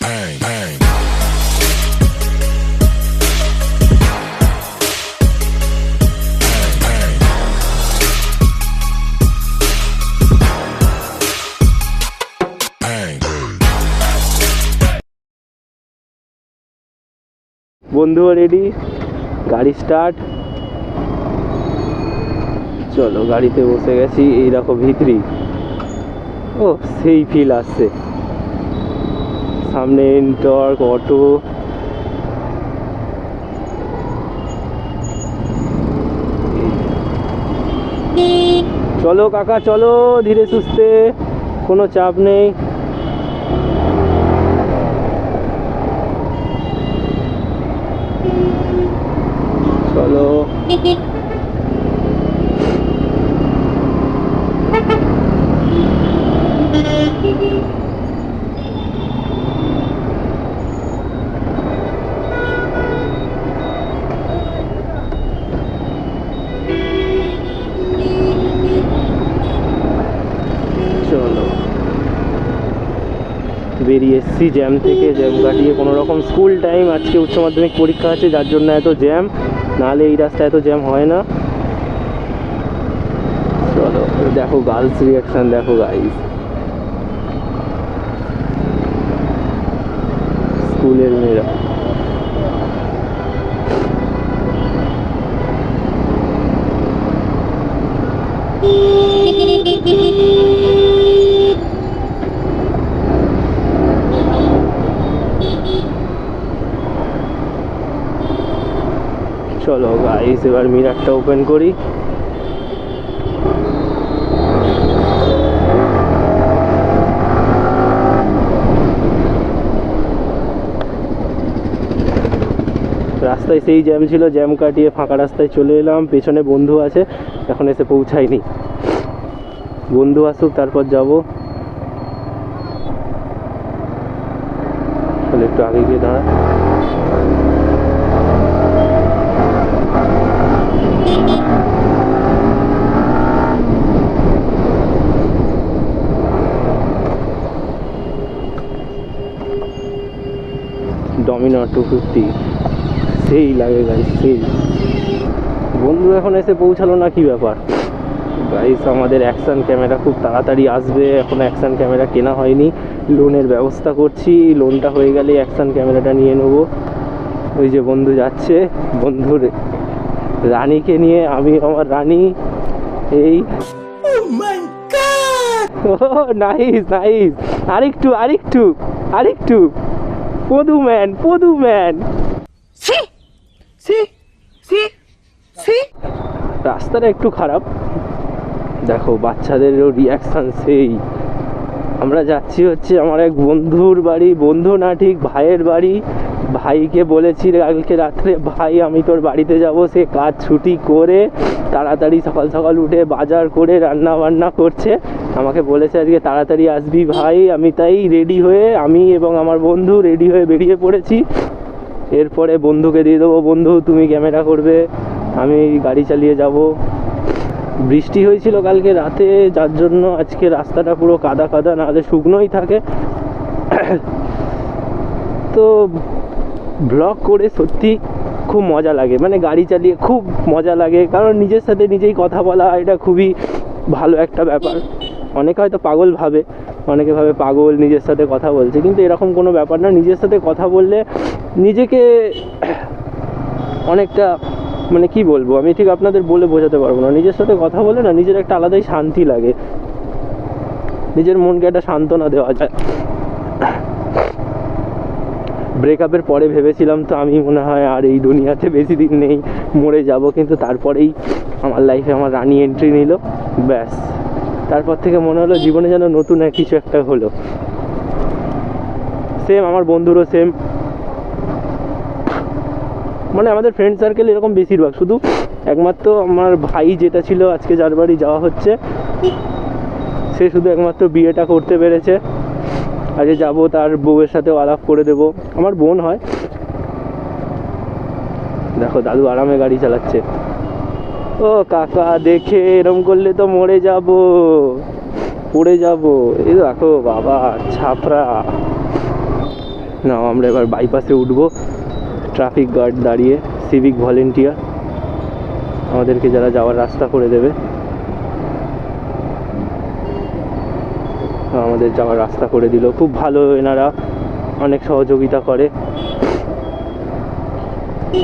bang, bang. বন্ধু ready, গাড়ি start. চলো, গাড়িতে বসে গেছি। এই দেখো ভিতরি, ও সেই ফিল আসছে। সামনে এন্টর্ক অটো, চলো কাকা চলো, ধীরে সুস্থে, কোনো চাপ নেই। চলো, চলো বেরিয়ে এসছি জ্যাম থেকে। জ্যাম কাটিয়ে কোনো রকম, স্কুল টাইম, আজকে উচ্চ মাধ্যমিক পরীক্ষা আছে যার জন্য এত জ্যাম, নাহলে এই রাস্তায় এত জ্যাম হয় না। চলো, দেখো গার্লস রিয়াকশন, দেখো গাইস, স্কুলের মেয়েরা। চলো গাইস, এবার মিরারটা ওপেন করি। রাস্তায় সেই জ্যাম ছিল, জ্যাম কাটিয়ে ফাঁকা রাস্তায় চলে এলাম। পেছনে বন্ধু আছে, এখন এসে পৌঁছায়নি, বন্ধু আসুক তারপর যাব। চলো একটু আগে গিয়ে দাঁড়া। ডমিনার 250 সেই লাগে গাইস, সেই। বন্ধু এখন এসে পৌঁছালো না, কি ব্যাপার গাইস? আমাদের অ্যাকশন ক্যামেরা খুব তাড়াতাড়ি আসবে, এখন অ্যাকশন ক্যামেরা কেনা হয়নি, লোনের ব্যবস্থা করছি। লোনটা হয়ে গেলে অ্যাকশন ক্যামেরাটা নিয়ে নেবো। ওই যে বন্ধু যাচ্ছে, বন্ধুর রানীকে নিয়ে, আমি আমার রানী। এই নাইস নাইস, আরেকটু আরেকটু আরেকটু, পদু ম্যান, পদু ম্যান। রাস্তাটা একটু খারাপ, দেখো বাচ্চাদেরও রিয়াকশান সেই। আমরা যাচ্ছি হচ্ছে আমার এক বন্ধুর বাড়ি, বন্ধু না ঠিক ভাইয়ের বাড়ি। ভাইকে বলেছি কালকে রাত্রে, ভাই আমি তোর বাড়িতে যাব। সে কাজ ছুটি করে তাড়াতাড়ি সকাল সকাল উঠে বাজার করে রান্না বান্না করছে, আমাকে বলেছে আজকে তাড়াতাড়ি আসবি ভাই। আমি তাই রেডি হয়ে, আমি এবং আমার বন্ধু রেডি হয়ে বেরিয়ে পড়েছি। এরপরে বন্ধুকে দিয়ে দেবো, বন্ধু তুমি ক্যামেরা করবে, আমি গাড়ি চালিয়ে যাব। বৃষ্টি হয়েছিল কালকে রাতে, যার জন্য আজকে রাস্তাটা পুরো কাদা কাদা, নাহলে শুকনোই থাকে। তো ব্লগ করে সত্যি খুব মজা লাগে, মানে গাড়ি চালিয়ে খুব মজা লাগে, কারণ নিজের সাথে নিজেই কথা বলা, এটা খুবই ভালো একটা ব্যাপার। অনেকে হয়তো পাগল ভাবে, অনেকে ভাবে পাগল নিজের সাথে কথা বলছে, কিন্তু এরকম কোনো ব্যাপার না। নিজের সাথে কথা বললে নিজেকে অনেকটা, মানে কি বলবো, আমি ঠিক আপনাদের বলে বোঝাতে পারবো না। নিজের সাথে কথা বলে না, নিজের একটা আলাদাই শান্তি লাগে, নিজের মনকে একটা সান্ত্বনা দেওয়া যায়। ব্রেকআপের পরে ভেবেছিলাম তো আমি মনে হয় আর এই দুনিয়াতে বেশি দিন নেই, মরে যাব, কিন্তু তারপরেই আমার লাইফে আমার রানী এন্ট্রি নিল, ব্যাস। তারপর থেকে মনে হলো জীবনে যেন নতুন কিছু একটা হলো। সেম আমার বন্ধুরও সেম, মানে আমাদের ফ্রেন্ড সার্কেল এরকম বেশিরভাগ। শুধু একমাত্র আমার ভাই যেটা ছিল আজকে যার বাড়ি যাওয়া হচ্ছে, সে শুধু একমাত্র বিয়েটা করতে পেরেছে। আজকে যাবো, তার বউয়ের সাথেও আলাপ করে দেবো, আমার বোন হয়। দেখো দাদু আরামে গাড়ি চালাচ্ছে। ও কাকা, দেখে এরম করলে তো মরে যাব। পড়ে যাব। এই দেখো বাবা ছাপড়া। না আমরা এবার বাইপাসে উঠবো। ট্রাফিক গার্ড দাঁড়িয়ে, সিভিক ভলেন্টিয়ার আমাদেরকে যারা যাওয়ার রাস্তা করে দেবে, আমাদের যাওয়ার রাস্তা করে দিল। খুব ভালো, এনারা অনেক সহযোগিতা করে।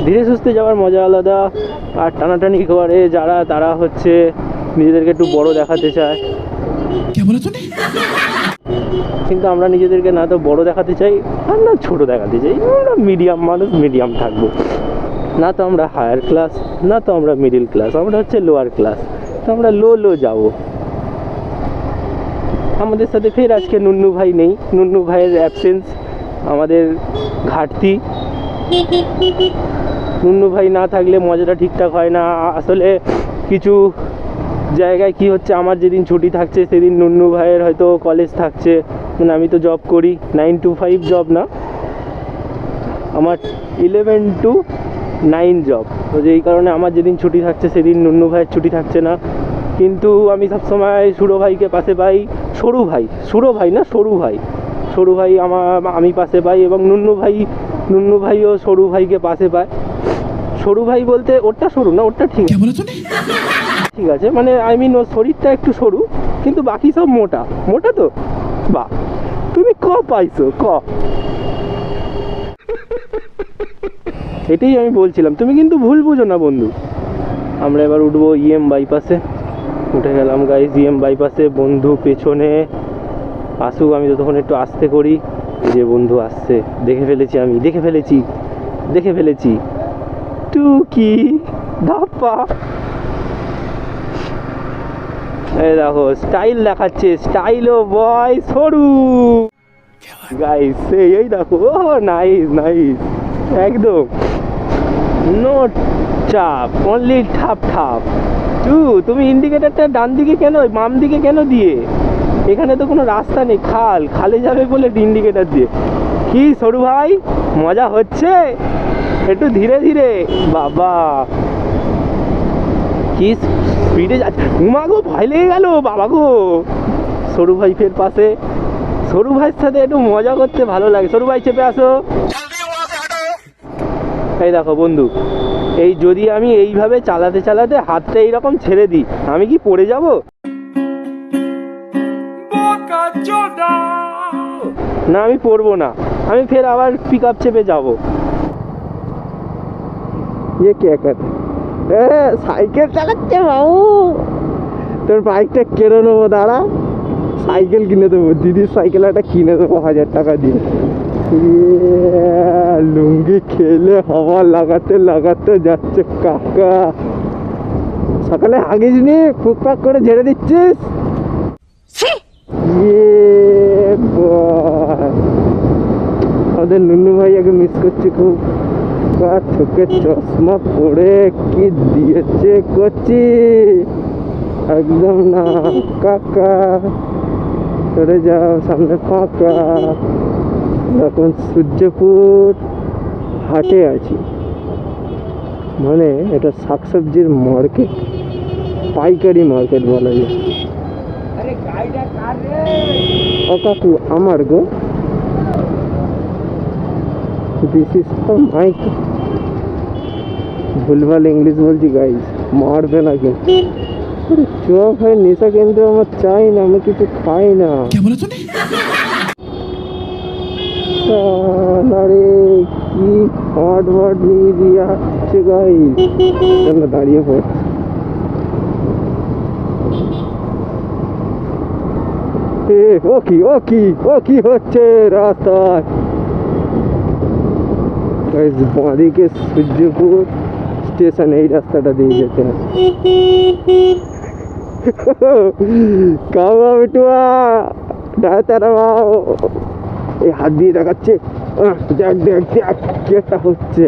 ধীরে সুস্থে যাওয়ার মজা আলাদা। আর টানাটানি করে যারা, তারা হচ্ছে নিজেদেরকে একটু বড় দেখাতে চায়। কিন্তু আমরা নিজেদেরকে না তো বড় দেখাতে চাই আর না ছোট দেখাতে চাই। আমরা মিডিয়াম মানুষ, মিডিয়াম থাকবো। না তো আমরা হায়ার ক্লাস, না তো আমরা মিডিল ক্লাস, আমরা হচ্ছে লোয়ার ক্লাস। তো আমরা লো যাবো। আমাদের সাথে ফের আজকে নুন্নু ভাই নেই। নুন্নু ভাইয়ের অ্যাবসেন্স আমাদের ঘাটতি। নুন্নু ভাই না থাকলে মজাটা ঠিকঠাক হয় না। আসলে কিছু জায়গায় কি হচ্ছে, আমার যেদিন ছুটি থাকছে সেদিন নুন্নু ভাইয়ের হয়তো কলেজ থাকছে। মানে আমি তো জব করি, 9 to 5 জব না, আমার 11 to 9 জব। তো যেই কারণে আমার যেদিন ছুটি থাকছে সেদিন নুন্নু ভাইয়ের ছুটি থাকছে না। কিন্তু আমি সবসময় সুরো ভাইকে পাশে পাই। সরু ভাই আমি পাশে পাই, এবং নুন্নু ভাইও সরু ভাইকে পাশে পায়। সরু ভাই বলতে ওরটা সরু না, ওরটা ঠিক ঠিক আছে, মানে আই মিন ওর শরীরটা একটু সরু, কিন্তু বাকি সব মোটা তো। বাহ, তুমি পাইছো এটাই আমি বলছিলাম, তুমি কিন্তু ভুল বুঝো না বন্ধু। আমরা এবার উঠবো ইএম বাইপাসে। উঠে গেলাম গাইস ইএম বাইপাসে। বন্ধু পেছনে আসুক, আমি ততক্ষণ একটু আস্তে করি। যে বন্ধু আসছে, দেখে ফেলেছি টুকি ধাপ্পা। এই দেখো স্টাইল দেখাচ্ছে, স্টাইল ও বয় সরু গাইস। এই দেখো, নাইস একদম। নো চাপ, অনলি ঠাপ। তুমি ইন্ডিকেটারটা ডান দিকে কেন, বাম দিকে কেন দিয়ে? এখানে তো কোনো রাস্তা নেই, খালে যাবে বলে ইন্ডিকেটার দিয়ে। কি সরু ভাই, মজা হচ্ছে? একটু ধীরে বাবা, কি স্পিডে যাচ্ছে। উমা গো, ভয় লেগে গেল বাবা গো। সরু ভাই ফের পাশে। সরু ভাইয়ের সাথে একটু মজা করতে ভালো লাগে। সরু ভাই চেপে আসো। এই দেখো বন্ধু, এই যদি আমি এইভাবে চালাতে হাতটা এইরকম ছেড়ে দিই, আমি কি পড়ে যাব? না, আমি পড়বো না, আমি ফের আবার পিক আপ চেপে যাবো। সাইকেল চালাচ্ছে বাবু। তোর বাইকটা কেড়ে নেবো, দাঁড়া, সাইকেল কিনে দেবো। দিদির সাইকেল একটা কিনে দেবো 1000 টাকা দিয়ে। লুঙ্গি খেলে হাওয়া লাগাতে যাচ্ছে কাকা। সকালে হাগিস নি, ফুকফাক করে ঝেড়ে দিচ্ছিস। আমাদের নুন্নু ভাইয়াকে মিস করছি খুব। চোখে চশমা পরে কি দিয়েছে করছি, একদম না কাকা, সরে যাও, সামনে ফাঁকা। এখন সূর্যপুর হাটে আছি, মানে এটা শাকসবজির মার্কেট, পাইকারি মার্কেট বলা যায়। ও কাকু, আমার গো, দিস ইজ ফর মাইক। ভুলভাল ইংলিশ বলছি গাইস, মারবে না কিন্তু। চপ হয় নেশা, কিন্তু আমার চাই না, আমি কিছু খাই না। আরে কি হট নিয়ে দিয়ে আসছে গাইস। চলো দাঁড়িয়ে পড়। ও কি হচ্ছে রাস্তায়? বাঁদিকে সূর্যপুর স্টেশন, এই রাস্তাটা দিয়ে যেতে। কাবা বেটুয়া এই হাত দিয়ে দেখাচ্ছে, দেখ কি একটা হচ্ছে।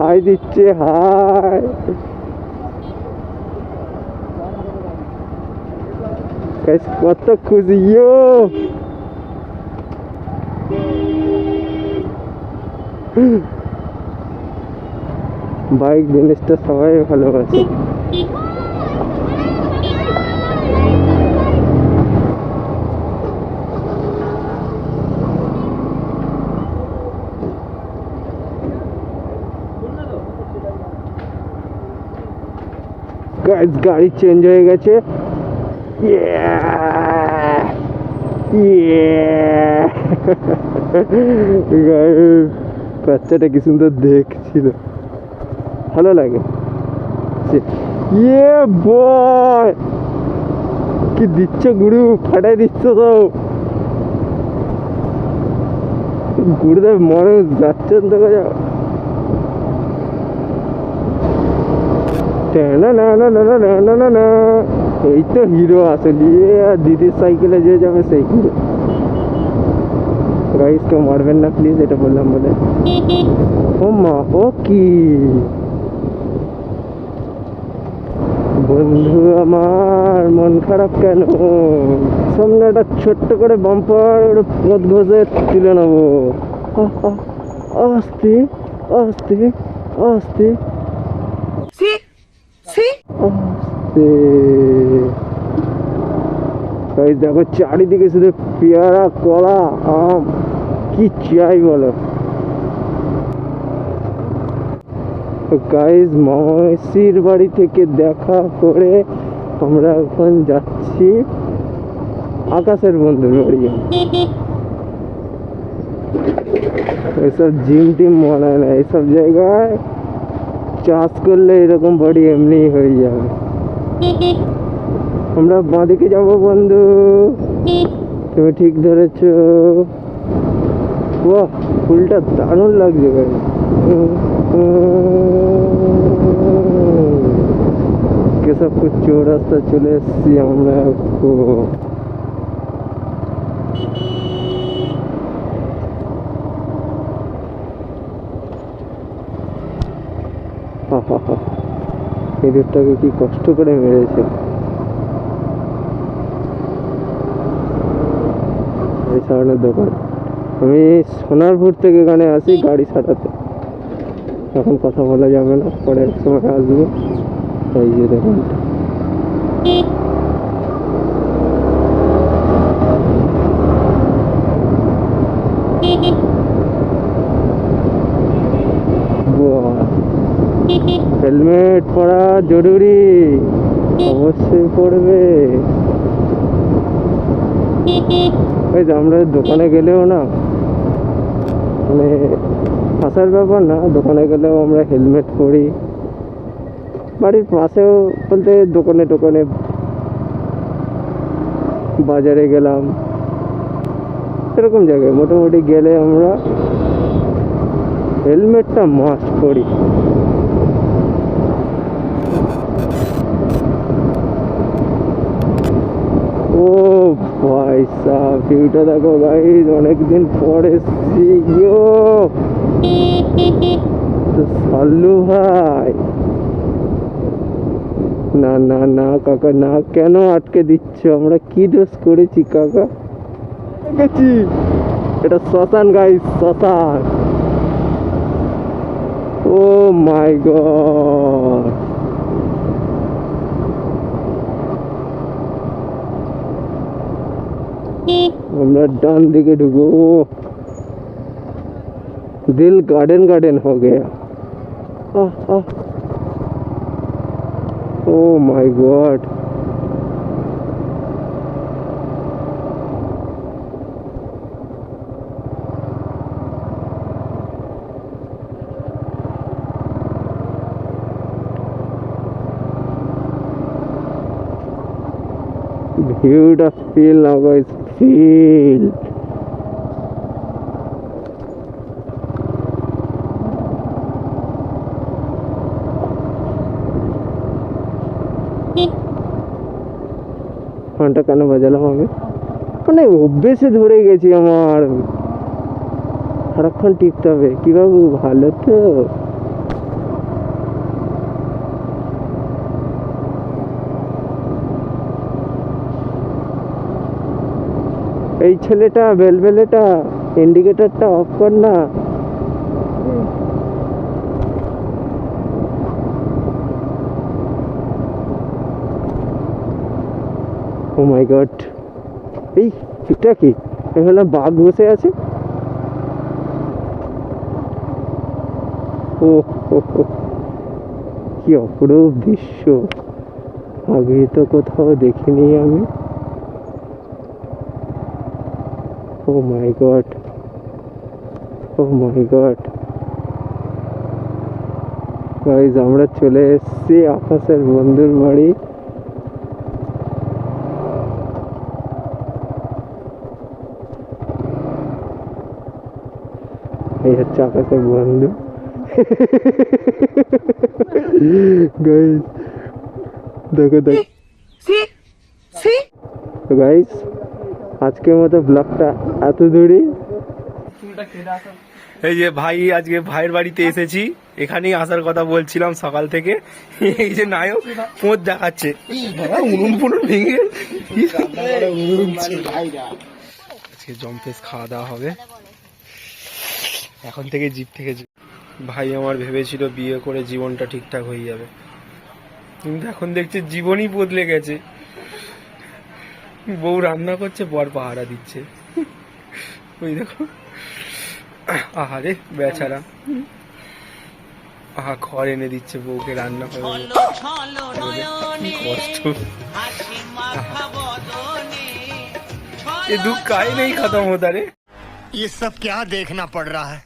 হাই দিচ্ছে, হাই। কত খুশি। বাইক জিনিসটা সবাই ভালোবাসে। গাইস গাড়ি চেঞ্জ হয়ে গেছে। বাচ্চাটা কি সুন্দর দেখছিল, ভালো লাগে। ইয়ে বয় কি দিচ্ছ গুরু, ফাটাই দিচ্ছ তো গুরুদেব, মানুষ যাচ্ছেন দেখা যাও। এই তো হিরো আসলে, আর দিদির সাইকেলে যে যাবে সেই হিরো। গাইস কেউ মারবেন না প্লিজ, এটা বললাম বলে। ও মা, ও কি বন্ধু আমার, মন খারাপ কেন? সামনে একটা ছোট্ট করে বাম্পার পথ ঘষে তুলে নেবো। আস্তে আস্তে আস্তে আস্তে। গাইস দেখো চারিদিকে শুধু পেয়ারা, কলা, আম, কি চাই বলো। গাইস মাসির বাড়ি থেকে দেখা করে আমরা এখন যাচ্ছি আকাশের বন্ধুর বাড়ি। এসব জিম টিম মনে না, এইসব জায়গায় চাষ করলে এরকম বডি এমনি হয়ে যাবে। আমরা বাঁদিকে যাবো বন্ধু, তুমি ঠিক ধরেছো। বাহ, ফুলটা দারুণ লাগছে ভাই। কেশবপুর চৌরাস্তা চলে এসছি আমরা। এদেরটাকে কি কষ্ট করে মেরেছে। এই সামনের দোকান। আমি সোনারপুর থেকে এখানে আসি গাড়ি সারাতে, এখন কথা বলা যাবে না, পরে এক সময় আসবো। এই যে দোকানটা, হেলমেট পরা জরুরি, অবশ্যই পড়বে। এই যে আমরা দোকানে গেলেও না, মানে ফাঁসার ব্যাপার না, দোকানে গেলেও আমরা হেলমেট পরি। বাড়ির পাশেও বলতে দোকানে টোকানে, বাজারে গেলাম, এরকম জায়গায় মোটামুটি গেলে আমরা হেলমেটটা মাস্ট পরি। ও ভাই সাহ, ভিউটা দেখো গাইস, অনেকদিন পরে এসছি। সাল্লু ভাই, না না না কাকা না, কেন আটকে দিচ্ছ? আমরা কি দোষ করেছি কাকা? গেছি, এটা শ্মশান গাইস, শ্মশান। ও মাই গড, আমরা ডান দিকে ঢুকবো। दिल गार्डन गार्डन हो गया। Oh my God, beautiful now guys, feel ফোনটা কেন বাজালাম আমি, মানে অভ্যেসে ধরে গেছি আমার, সারাক্ষণ টিপতে হবে। কি বাবু ভালো তো? এই ছেলেটা বেলবেলেটা, ইন্ডিকেটরটা অফ কর না। ও মাই গড, এই এটা কি? এখানে বাঘ বসে আছে। ও কি অপরূপ দৃশ্য, আগে তো কোথাও দেখিনি আমি। ও মাই গড, ও মাই গড গাইস, আমরা চলে এসেছি আকাশের বন্ধুর বাড়ি। এই হচ্ছে আকাশের বন্ধু। গাইস দেখো দেখো, তো গাইস আজকের মতো ব্লগটা এত দূরই। এই যে ভাই, আজকে ভাইয়ের বাড়িতে এসেছি, এখানেই আসার কথা বলছিলাম সকাল থেকে। এই যে নায়ক পোঁত দেখাচ্ছে, উনুন ফুনুন ভেঙে। আজকে জম্পেস খাওয়া দাওয়া হবে এখন থেকে, জিপ থেকে। ভাই আমার ভেবেছিল বিয়ে করে জীবনটা ঠিকঠাক হয়ে যাবে, কিন্তু এখন দেখছে জীবনই বদলে গেছে। বউ রান্না করছে, বর পাহারা দিচ্ছে। ওই দেখো, আহারে বেচারা, আহা খড় এনে দিচ্ছে বউকে রান্না করে। কষ্ট, ये दुख काहे नहीं खत्म होता रे। ये सब क्या देखना पड़ रहा है।